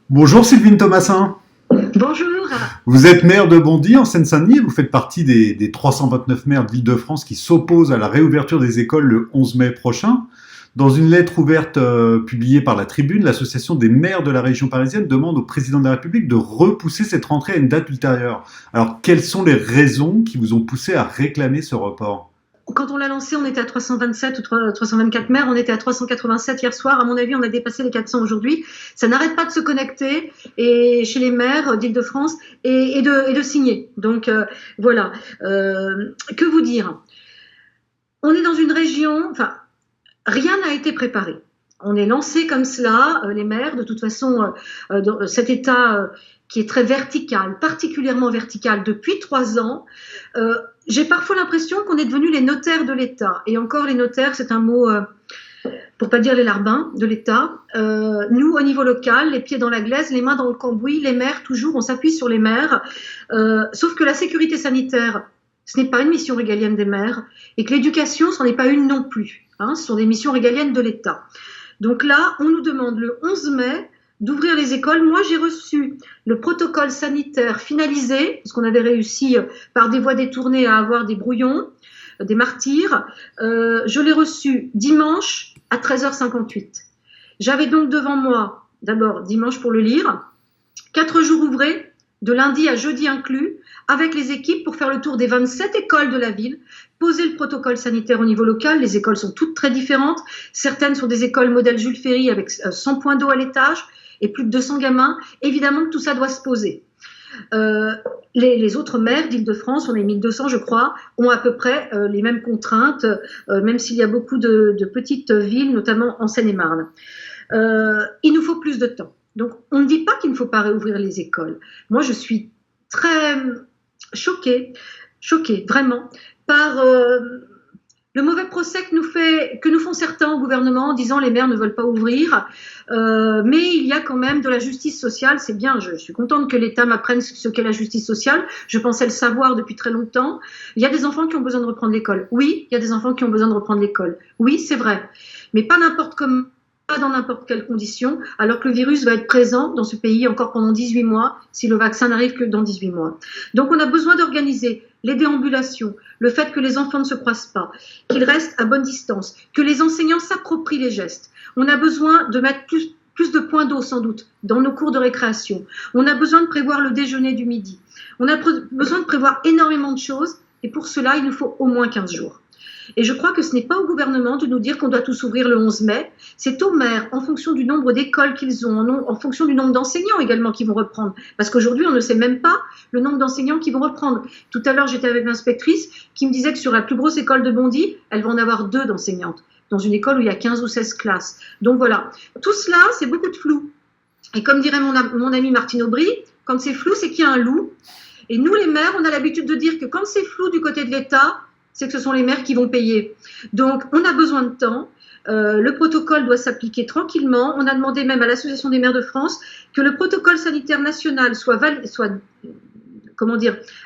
Bonjour Sylvine Thomasin. Bonjour. Vous êtes maire de Bondy en Seine-Saint-Denis et vous faites partie des 329 maires de l'Île-de-France qui s'opposent à la réouverture des écoles le 11 mai prochain. Dans une lettre ouverte publiée par la Tribune, l'association des maires de la région parisienne demande au président de la République de repousser cette rentrée à une date ultérieure. Alors, quelles sont les raisons qui vous ont poussé à réclamer ce report? Quand on l'a lancé, on était à 327 ou 324 maires, on était à 387 hier soir. À mon avis, on a dépassé les 400 aujourd'hui. Ça n'arrête pas de se connecter et chez les maires d'Île-de-France et de signer. Donc voilà. Que vous dire? On est dans une région, enfin, rien n'a été préparé. On est lancé comme cela, les maires, de toute façon, dans cet état qui est très vertical, particulièrement vertical depuis 3 ans. J'ai parfois l'impression qu'on est devenus les notaires de l'État. Et encore, les notaires, c'est un mot, pour pas dire les larbins de l'État. Nous, au niveau local, les pieds dans la glaise, les mains dans le cambouis, les maires, toujours, on s'appuie sur les maires. Sauf que la sécurité sanitaire, ce n'est pas une mission régalienne des maires, et que l'éducation, ce n'en est pas une non plus. Hein, ce sont des missions régaliennes de l'État. Donc là, on nous demande le 11 mai d'ouvrir les écoles. Moi, j'ai reçu le protocole sanitaire finalisé, parce qu'on avait réussi par des voies détournées à avoir des brouillons, des martyrs. Je l'ai reçu dimanche à 13h58. J'avais donc devant moi, d'abord dimanche pour le lire, 4 jours ouvrés, de lundi à jeudi inclus, avec les équipes pour faire le tour des 27 écoles de la ville, poser le protocole sanitaire au niveau local. Les écoles sont toutes très différentes. Certaines sont des écoles modèle Jules Ferry avec 100 points d'eau à l'étage et plus de 200 gamins. Évidemment que tout ça doit se poser. Les autres maires d'Île-de-France, on est 1200 je crois, ont à peu près les mêmes contraintes, même s'il y a beaucoup de petites villes, notamment en Seine-et-Marne. Il nous faut plus de temps. Donc, on ne dit pas qu'il ne faut pas réouvrir les écoles. Moi, je suis très choquée vraiment, par le mauvais procès que nous font certains au gouvernement en disant les maires ne veulent pas ouvrir. Mais il y a quand même de la justice sociale, c'est bien, je suis contente que l'État m'apprenne ce qu'est la justice sociale, je pensais le savoir depuis très longtemps. Il y a des enfants qui ont besoin de reprendre l'école. Oui, il y a des enfants qui ont besoin de reprendre l'école. Oui, c'est vrai. Mais pas n'importe comment, pas dans n'importe quelles conditions, alors que le virus va être présent dans ce pays encore pendant 18 mois, si le vaccin n'arrive que dans 18 mois. Donc on a besoin d'organiser les déambulations, le fait que les enfants ne se croisent pas, qu'ils restent à bonne distance, que les enseignants s'approprient les gestes. On a besoin de mettre plus de points d'eau sans doute dans nos cours de récréation. On a besoin de prévoir le déjeuner du midi. On a besoin de prévoir énormément de choses et pour cela, il nous faut au moins 15 jours. Et je crois que ce n'est pas au gouvernement de nous dire qu'on doit tous ouvrir le 11 mai, c'est aux maires, en fonction du nombre d'écoles qu'ils ont, en fonction du nombre d'enseignants également qui vont reprendre. Parce qu'aujourd'hui, on ne sait même pas le nombre d'enseignants qui vont reprendre. Tout à l'heure, j'étais avec l'inspectrice qui me disait que sur la plus grosse école de Bondy, elle va en avoir 2 d'enseignantes, dans une école où il y a 15 ou 16 classes. Donc voilà, tout cela, c'est beaucoup de flou. Et comme dirait mon ami Martine Aubry, quand c'est flou, c'est qu'il y a un loup. Et nous, les maires, on a l'habitude de dire que quand c'est flou du côté de l'État, c'est que ce sont les maires qui vont payer. Donc, on a besoin de temps. Le protocole doit s'appliquer tranquillement. On a demandé même à l'Association des maires de France que le protocole sanitaire national soit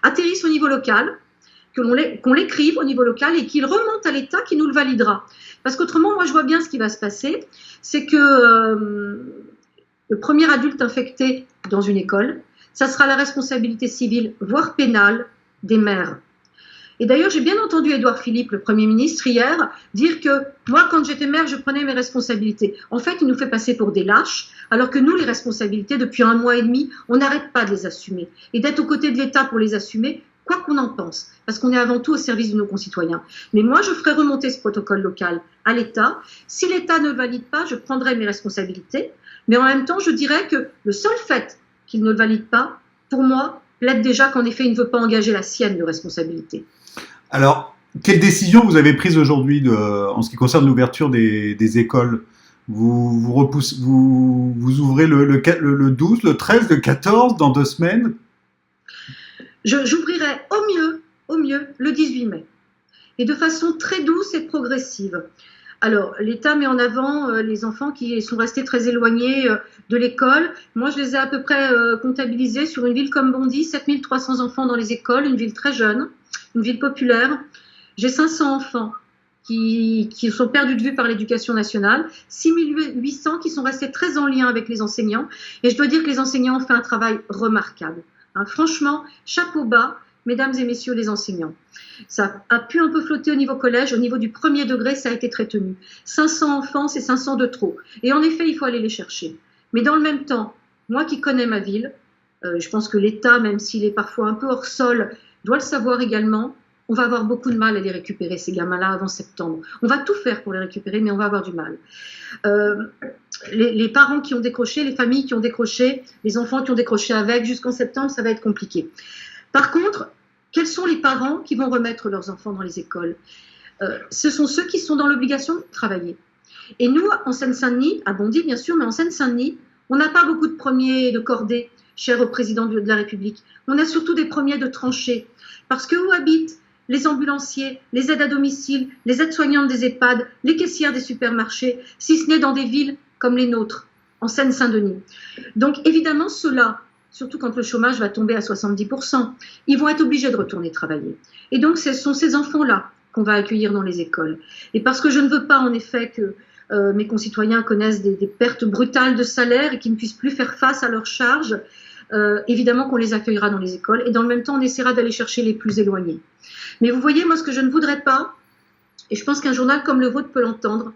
atterrisse au niveau local, qu'on l'écrive au niveau local et qu'il remonte à l'État qui nous le validera. Parce qu'autrement, moi, je vois bien ce qui va se passer. C'est que le premier adulte infecté dans une école, ça sera la responsabilité civile, voire pénale, des maires. Et d'ailleurs, j'ai bien entendu Édouard Philippe, le Premier ministre, hier, dire que moi, quand j'étais maire, je prenais mes responsabilités. En fait, il nous fait passer pour des lâches, alors que nous, les responsabilités, depuis 1 mois et demi, on n'arrête pas de les assumer. Et d'être aux côtés de l'État pour les assumer, quoi qu'on en pense, parce qu'on est avant tout au service de nos concitoyens. Mais moi, je ferai remonter ce protocole local à l'État. Si l'État ne le valide pas, je prendrai mes responsabilités. Mais en même temps, je dirais que le seul fait qu'il ne le valide pas, pour moi, plaide déjà qu'en effet, il ne veut pas engager la sienne de responsabilité. Alors, quelle décision vous avez prise aujourd'hui en ce qui concerne l'ouverture des écoles? Vous ouvrez le 12, le 13, le 14 dans 2 semaines? J'ouvrirai au mieux, le 18 mai. Et de façon très douce et progressive. Alors, l'État met en avant les enfants qui sont restés très éloignés de l'école. Moi, je les ai à peu près comptabilisés sur une ville comme Bondy, 7300 enfants dans les écoles, une ville très jeune, une ville populaire. J'ai 500 enfants qui sont perdus de vue par l'éducation nationale, 6800 qui sont restés très en lien avec les enseignants. Et je dois dire que les enseignants ont fait un travail remarquable. Hein, franchement, chapeau bas, mesdames et messieurs les enseignants. Ça a pu un peu flotter au niveau collège, au niveau du premier degré, ça a été très tenu. 500 enfants, c'est 500 de trop. Et en effet, il faut aller les chercher. Mais dans le même temps, moi qui connais ma ville, je pense que l'État, même s'il est parfois un peu hors sol, doit le savoir également. On va avoir beaucoup de mal à les récupérer, ces gamins-là, avant septembre. On va tout faire pour les récupérer, mais on va avoir du mal. Les parents qui ont décroché, les familles qui ont décroché, les enfants qui ont décroché avec, jusqu'en septembre, ça va être compliqué. Par contre, quels sont les parents qui vont remettre leurs enfants dans les écoles? Ce sont ceux qui sont dans l'obligation de travailler. Et nous, en Seine-Saint-Denis, à Bondy bien sûr, mais en Seine-Saint-Denis, on n'a pas beaucoup de premiers de cordée, cher au président de la République. On a surtout des premiers de tranchée. Parce que où habitent les ambulanciers, les aides à domicile, les aides-soignantes des EHPAD, les caissières des supermarchés, si ce n'est dans des villes comme les nôtres, en Seine-Saint-Denis. Donc évidemment, ceux-là, surtout quand le chômage va tomber à 70%, ils vont être obligés de retourner travailler. Et donc ce sont ces enfants-là qu'on va accueillir dans les écoles. Et parce que je ne veux pas en effet que mes concitoyens connaissent des pertes brutales de salaire et qu'ils ne puissent plus faire face à leurs charges, évidemment qu'on les accueillera dans les écoles et dans le même temps on essaiera d'aller chercher les plus éloignés. Mais vous voyez, moi ce que je ne voudrais pas, et je pense qu'un journal comme le vôtre peut l'entendre,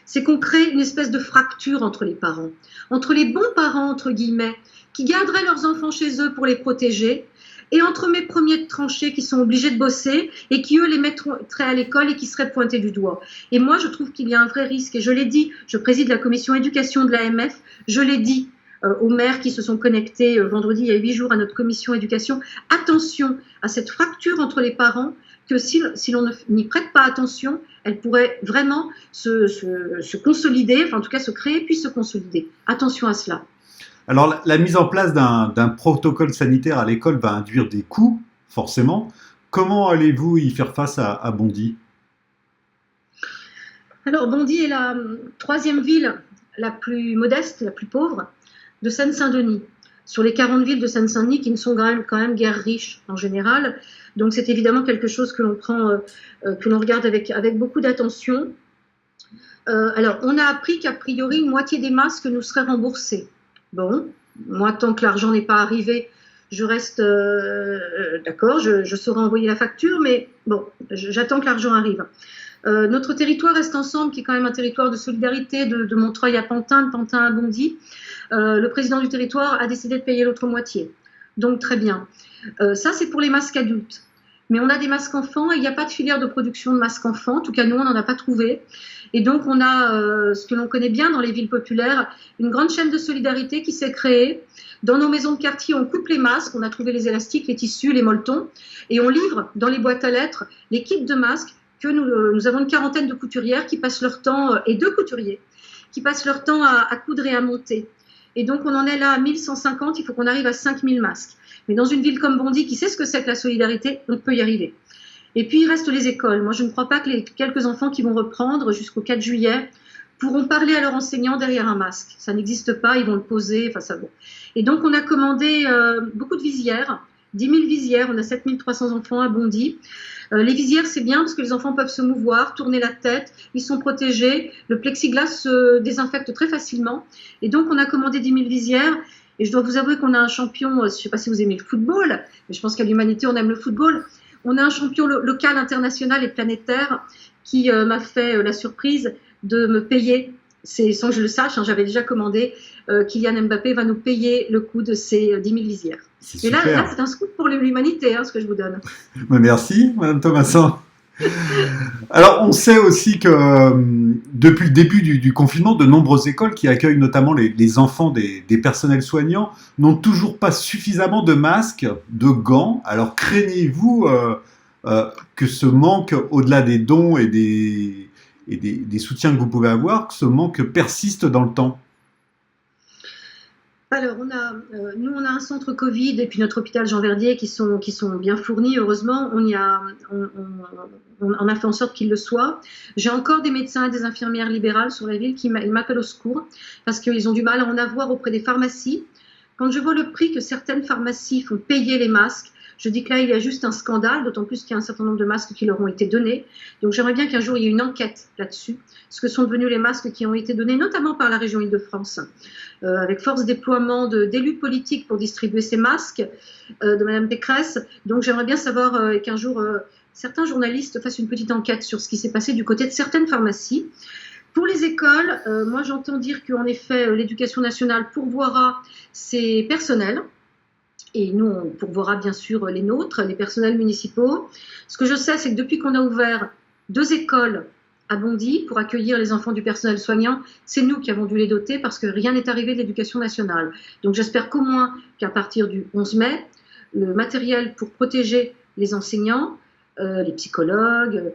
c'est qu'on crée une espèce de fracture entre les parents, entre les bons parents entre guillemets, qui garderaient leurs enfants chez eux pour les protéger, et entre mes premiers de tranchée qui sont obligés de bosser et qui eux les mettraient à l'école et qui seraient pointés du doigt. Et moi je trouve qu'il y a un vrai risque, et je l'ai dit, je préside la commission éducation de l'AMF, je l'ai dit aux maires qui se sont connectés vendredi il y a 8 jours à notre commission éducation, attention à cette fracture entre les parents, que si l'on n'y prête pas attention, elle pourrait vraiment se consolider, enfin en tout cas se créer puis se consolider. Attention à cela. Alors, la mise en place d'un protocole sanitaire à l'école va induire des coûts, forcément. Comment allez-vous y faire face à Bondy? Alors, Bondy est la troisième ville la plus modeste, la plus pauvre de Seine-Saint-Denis. Sur les 40 villes de Seine-Saint-Denis qui ne sont quand même guère riches en général. Donc, c'est évidemment quelque chose que l'on prend, que l'on regarde avec beaucoup d'attention. Alors, on a appris qu'a priori, une moitié des masques nous seraient remboursés. Bon, moi, tant que l'argent n'est pas arrivé, je reste d'accord, je saurai envoyer la facture, mais bon, j'attends que l'argent arrive. Notre territoire Reste Ensemble, qui est quand même un territoire de solidarité de Montreuil à Pantin, de Pantin à Bondy, le président du territoire a décidé de payer l'autre moitié. Donc, très bien. Ça, c'est pour les masques adultes. Mais on a des masques enfants et il n'y a pas de filière de production de masques enfants. En tout cas, nous, on n'en a pas trouvé. Et donc, on a ce que l'on connaît bien dans les villes populaires, une grande chaîne de solidarité qui s'est créée. Dans nos maisons de quartier, on coupe les masques, on a trouvé les élastiques, les tissus, les molletons, et on livre dans les boîtes à lettres les kits de masques que nous avons une quarantaine de couturières qui passent leur temps, et 2 couturiers, qui passent leur temps à coudre et à monter. Et donc, on en est là à 1150, il faut qu'on arrive à 5000 masques. Mais dans une ville comme Bondy, qui sait ce que c'est que la solidarité, on peut y arriver. Et puis, il reste les écoles. Moi, je ne crois pas que les quelques enfants qui vont reprendre jusqu'au 4 juillet pourront parler à leur enseignant derrière un masque. Ça n'existe pas, ils vont le poser, enfin ça va. Et donc, on a commandé beaucoup de visières, 10 000 visières, on a 7300 enfants à Bondy. Les visières, c'est bien parce que les enfants peuvent se mouvoir, tourner la tête, ils sont protégés, le plexiglas se désinfecte très facilement. Et donc, on a commandé 10 000 visières. Et je dois vous avouer qu'on a un champion, je ne sais pas si vous aimez le football, mais je pense qu'à l'humanité, on aime le football. On a un champion local, international et planétaire qui m'a fait la surprise de me payer, sans que je le sache, hein, j'avais déjà commandé, Kylian Mbappé va nous payer le coût de ces 10 000 visières. Et là, c'est un scoop pour l'humanité, hein, ce que je vous donne. Merci, Madame Thomassin. Alors, on sait aussi que depuis le début du confinement, de nombreuses écoles qui accueillent notamment les enfants des personnels soignants n'ont toujours pas suffisamment de masques, de gants. Alors, craignez-vous que ce manque, au-delà des dons et des soutiens que vous pouvez avoir, que ce manque persiste dans le temps? Alors, nous, on a un centre Covid et puis notre hôpital Jean Verdier qui sont bien fournis, heureusement. On a fait en sorte qu'ils le soient. J'ai encore des médecins et des infirmières libérales sur la ville qui m'appellent au secours parce qu'ils ont du mal à en avoir auprès des pharmacies. Quand je vois le prix que certaines pharmacies font payer les masques, je dis que là, il y a juste un scandale, d'autant plus qu'il y a un certain nombre de masques qui leur ont été donnés. Donc j'aimerais bien qu'un jour, il y ait une enquête là-dessus, ce que sont devenus les masques qui ont été donnés, notamment par la région Île-de-France, avec force déploiement d'élus politiques pour distribuer ces masques, de Madame Pécresse. Donc j'aimerais bien savoir qu'un jour, certains journalistes fassent une petite enquête sur ce qui s'est passé du côté de certaines pharmacies. Pour les écoles, moi j'entends dire qu'en effet, l'éducation nationale pourvoira ses personnels. Et nous, on pourvoira bien sûr les nôtres, les personnels municipaux. Ce que je sais, c'est que depuis qu'on a ouvert 2 écoles à Bondy pour accueillir les enfants du personnel soignant, c'est nous qui avons dû les doter parce que rien n'est arrivé de l'éducation nationale. Donc j'espère qu'au moins qu'à partir du 11 mai, le matériel pour protéger les enseignants, les psychologues,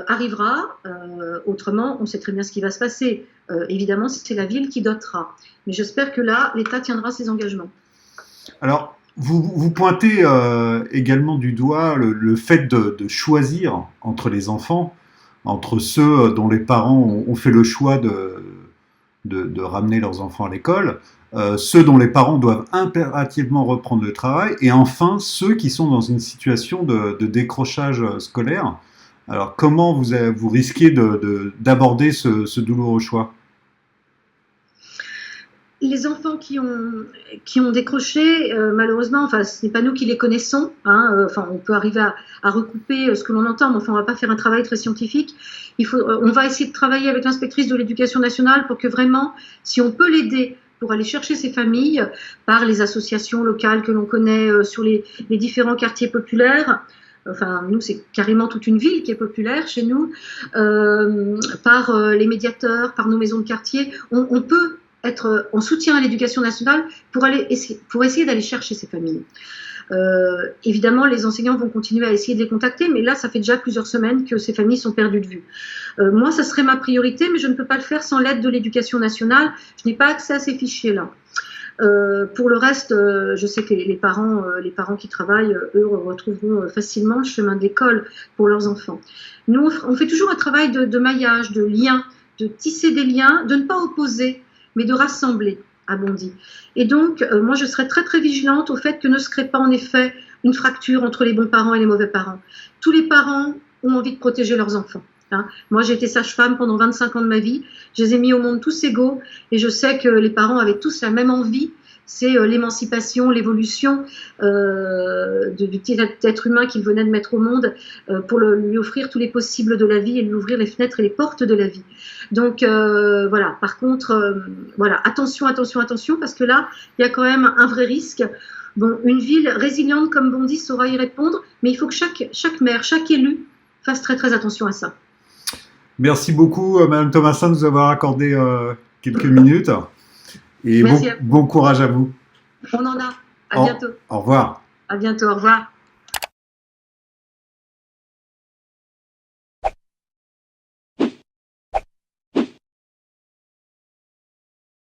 arrivera. Autrement, on sait très bien ce qui va se passer. Évidemment, c'est la ville qui dotera. Mais j'espère que là, l'État tiendra ses engagements. Alors, vous pointez également du doigt le fait de choisir entre les enfants, entre ceux dont les parents ont fait le choix de ramener leurs enfants à l'école, ceux dont les parents doivent impérativement reprendre le travail, et enfin ceux qui sont dans une situation de décrochage scolaire. Alors comment vous risquez d'aborder ce douloureux choix ? Les enfants qui ont décroché, malheureusement, enfin, ce n'est pas nous qui les connaissons. Enfin, on peut arriver à recouper ce que l'on entend, mais enfin, on ne va pas faire un travail très scientifique. On va essayer de travailler avec l'inspectrice de l'éducation nationale pour que vraiment, si on peut l'aider pour aller chercher ces familles par les associations locales que l'on connaît sur les différents quartiers populaires. Enfin, nous, c'est carrément toute une ville qui est populaire chez nous, par les médiateurs, par nos maisons de quartier. On peut être en soutien à l'éducation nationale pour essayer d'aller chercher ces familles. Évidemment, les enseignants vont continuer à essayer de les contacter, mais là, ça fait déjà plusieurs semaines que ces familles sont perdues de vue. Moi, ça serait ma priorité, mais je ne peux pas le faire sans l'aide de l'éducation nationale. Je n'ai pas accès à ces fichiers-là. Pour le reste, je sais que les parents qui travaillent, eux, retrouveront facilement le chemin d'école pour leurs enfants. Nous, on fait toujours un travail de maillage, de lien, de tisser des liens, de ne pas opposer, mais de rassembler à Bondy. Et donc, moi, je serais très, très vigilante au fait que ne se crée pas, en effet, une fracture entre les bons parents et les mauvais parents. Tous les parents ont envie de protéger leurs enfants. Moi, j'ai été sage-femme pendant 25 ans de ma vie. Je les ai mis au monde tous égaux. Et je sais que les parents avaient tous la même envie. C'est l'émancipation, l'évolution du petit être humain qu'il venait de mettre au monde pour lui offrir tous les possibles de la vie et lui ouvrir les fenêtres et les portes de la vie. Donc voilà, par contre, voilà, attention, parce que là, il y a quand même un vrai risque. Bon, une ville résiliente comme Bondy saura y répondre, mais il faut que chaque maire, chaque élu fasse très très attention à ça. Merci beaucoup, Madame Thomassin, de nous avoir accordé quelques minutes. Et bon courage à vous. On en a. À bientôt. Au revoir. À bientôt. Au revoir.